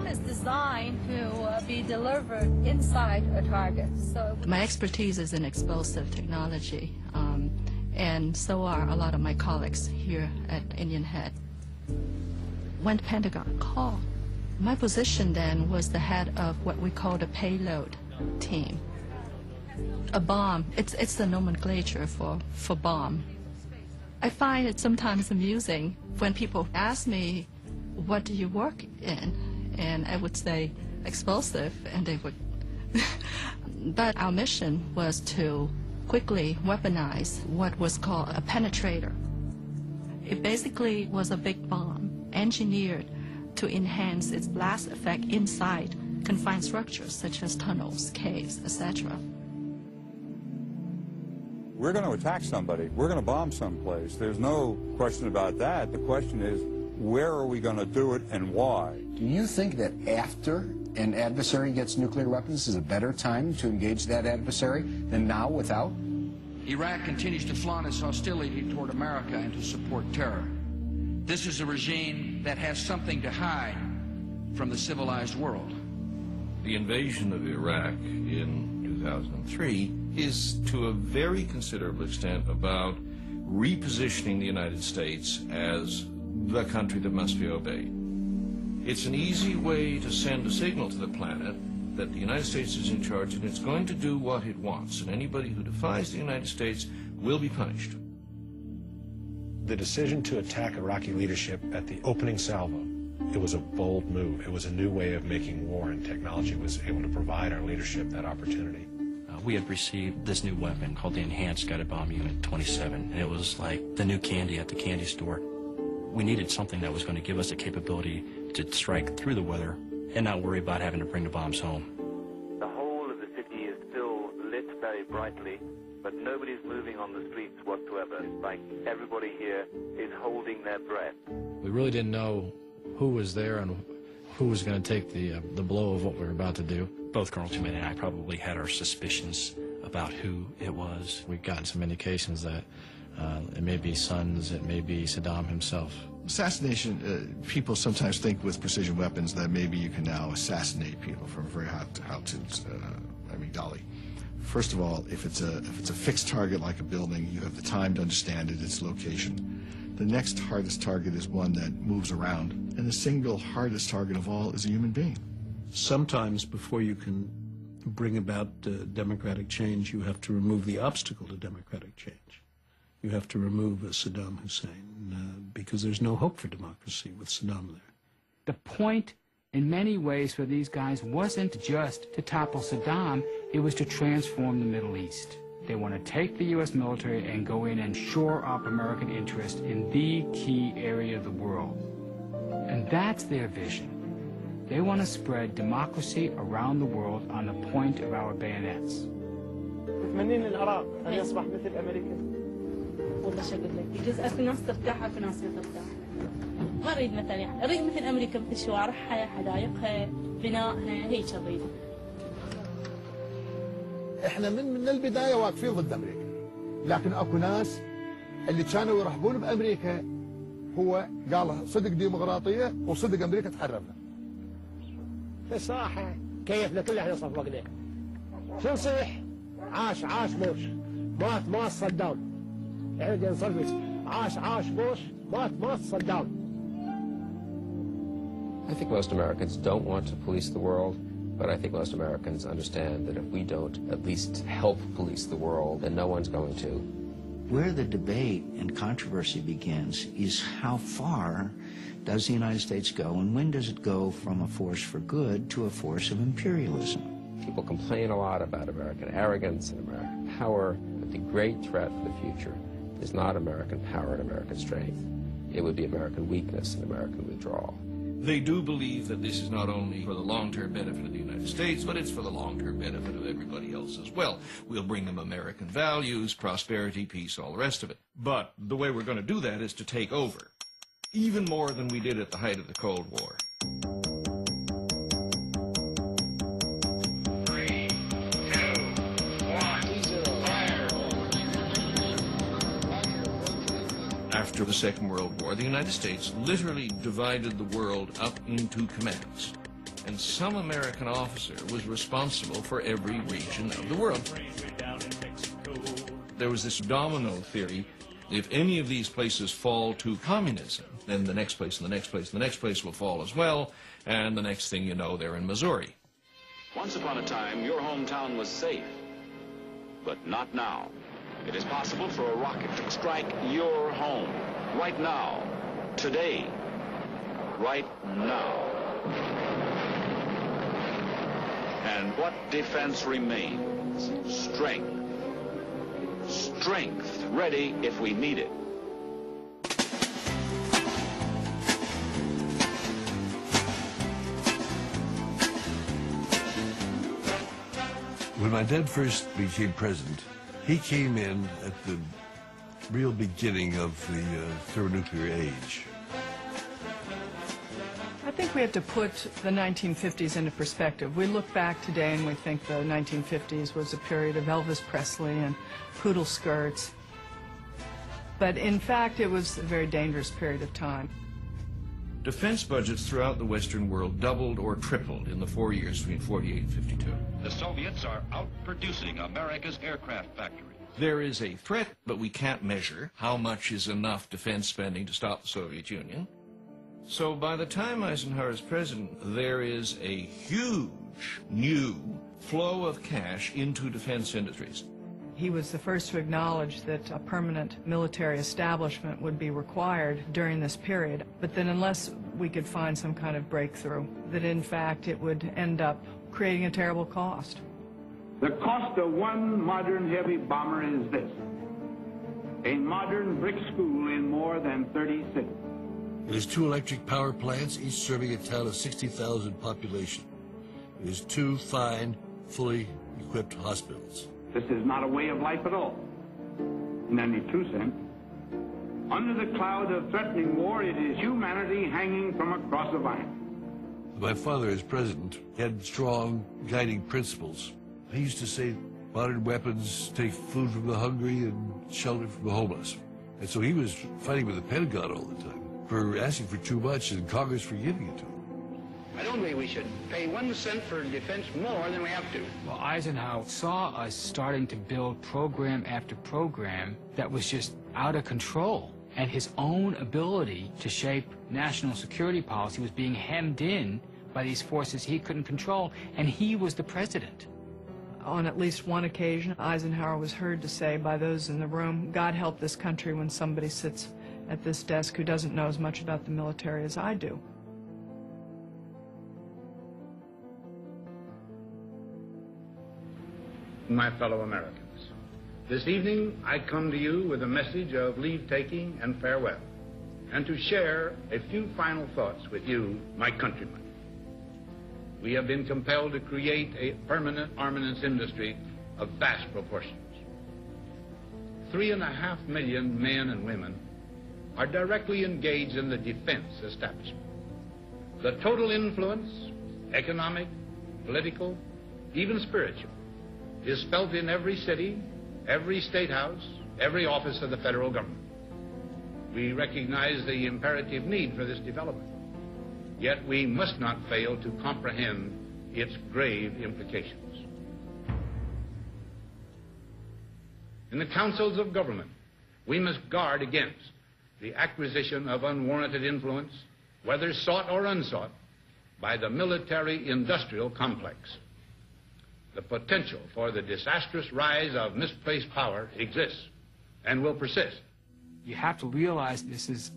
is designed to be delivered inside a target. So my expertise is in explosive technology, and so are a lot of my colleagues here at Indian Head. When the Pentagon called, my position then was the head of what we call the payload team. A bomb, it's the nomenclature for bomb. I find it sometimes amusing when people ask me, what do you work in? And I would say explosive, and they would. But our mission was to quickly weaponize what was called a penetrator. It basically was a big bomb engineered to enhance its blast effect inside confined structures such as tunnels, caves, etc. We're going to attack somebody. We're going to bomb someplace. There's no question about that. The question is, where are we going to do it and why? Do you think that after an adversary gets nuclear weapons is a better time to engage that adversary than now without? Iraq continues to flaunt its hostility toward America and to support terror. This is a regime that has something to hide from the civilized world. The invasion of Iraq in 2003 is to a very considerable extent about repositioning the United States as the country that must be obeyed. It's an easy way to send a signal to the planet that the United States is in charge and it's going to do what it wants, and anybody who defies the United States will be punished. The decision to attack Iraqi leadership at the opening salvo, it was a bold move. It was a new way of making war, and technology was able to provide our leadership that opportunity. We had received this new weapon called the Enhanced Guided Bomb Unit 27, and it was like the new candy at the candy store. We needed something that was going to give us the capability to strike through the weather and not worry about having to bring the bombs home. The whole of the city is still lit very brightly, but nobody's moving on the streets whatsoever. Like everybody here is holding their breath. We really didn't know who was there and who was going to take the blow of what we were about to do. Both Colonel Truman and I probably had our suspicions about who it was. We've gotten some indications that it may be Sons, it may be Saddam himself. Assassination, people sometimes think with precision weapons that maybe you can now assassinate people from very high altitudes. I mean, golly. First of all, if it's a fixed target like a building, you have the time to understand it, its location. The next hardest target is one that moves around, and the single hardest target of all is a human being. Sometimes before you can bring about democratic change, you have to remove the obstacle to democratic change. You have to remove Saddam Hussein because there's no hope for democracy with Saddam there. The point in many ways for these guys wasn't just to topple Saddam, it was to transform the Middle East. They want to take the U.S. military and go in and shore up American interest in the key area of the world. And that's their vision. They want to spread democracy around the world on the point of our bayonets. تتمنين العراق أن يصبح مثل أمريكا؟ والله شو أقول لك، يجوز في ناس ترتاح وفي ناس ما ترتاح. ما أريد مثلا يعني، أريد مثل أمريكا مثل شوارعها، حدائقها، بنائها، هيك أريد. إحنا من البداية واقفين ضد أمريكا، لكن أكو ناس اللي كانوا يرحبون بأمريكا هو قال صدق ديمقراطية وصدق أمريكا تحررنا. الصراحة كيفنا كل احنا صفقنا. شو نصيح؟ عاش بوش، مات صدام. يعني نصرف عاش بوش، مات صدام. I think most Americans don't want to police the world, but I think most Americans understand that if we don't at least help police the world, then no one's going to. Where the debate and controversy begins is how far does the United States go, and when does it go from a force for good to a force of imperialism? People complain a lot about American arrogance and American power, but the great threat for the future is not American power and American strength. It would be American weakness and American withdrawal. They do believe that this is not only for the long-term benefit of the United States, but it's for the long-term benefit of everybody else as well. We'll bring them American values, prosperity, peace, all the rest of it. But the way we're going to do that is to take over, even more than we did at the height of the Cold War. After the Second World War, the United States literally divided the world up into commands. and some American officer was responsible for every region of the world. There was this domino theory. If any of these places fall to communism, then the next place and the next place and the next place will fall as well, and the next thing you know, they're in Missouri. Once upon a time, your hometown was safe, but not now. It is possible for a rocket to strike your home, right now, today, right now. And what defense remains? Strength. Strength, ready if we need it. When my dad first became president, he came in at the real beginning of the thermonuclear age. I think we have to put the 1950s into perspective. We look back today and we think the 1950s was a period of Elvis Presley and poodle skirts. But in fact, it was a very dangerous period of time. Defense budgets throughout the Western world doubled or tripled in the 4 years between 48 and 52. The Soviets are outproducing America's aircraft factory. There is a threat, but we can't measure how much is enough defense spending to stop the Soviet Union. So by the time Eisenhower is president, there is a huge new flow of cash into defense industries. He was the first to acknowledge that a permanent military establishment would be required during this period, but then unless we could find some kind of breakthrough, that in fact it would end up creating a terrible cost. The cost of one modern heavy bomber is this: a modern brick school in more than 30 cities. It has 2 electric power plants, each serving a town of 60,000 population. It has 2 fine, fully equipped hospitals. This is not a way of life at all, in any true sense. Under the cloud of threatening war, it is humanity hanging from a cross of iron. My father, as president, had strong guiding principles. He used to say, modern weapons take food from the hungry and shelter from the homeless. And so he was fighting with the Pentagon all the time for asking for too much and Congress for giving it to him. I don't think we should pay 1 cent for defense more than we have to. Well, Eisenhower saw us starting to build program after program that was just out of control. And his own ability to shape national security policy was being hemmed in by these forces he couldn't control, and he was the president. On at least one occasion, Eisenhower was heard to say by those in the room, "God help this country when somebody sits at this desk who doesn't know as much about the military as I do." My fellow Americans, this evening I come to you with a message of leave-taking and farewell, and to share a few final thoughts with you, my countrymen. We have been compelled to create a permanent armaments industry of vast proportions. 3.5 million men and women are directly engaged in the defense establishment. The total influence, economic, political, even spiritual, is felt in every city, every state house, every office of the federal government. We recognize the imperative need for this development, yet we must not fail to comprehend its grave implications. In the councils of government, we must guard against the acquisition of unwarranted influence, whether sought or unsought, by the military-industrial complex. The potential for the disastrous rise of misplaced power exists and will persist. You have to realize this is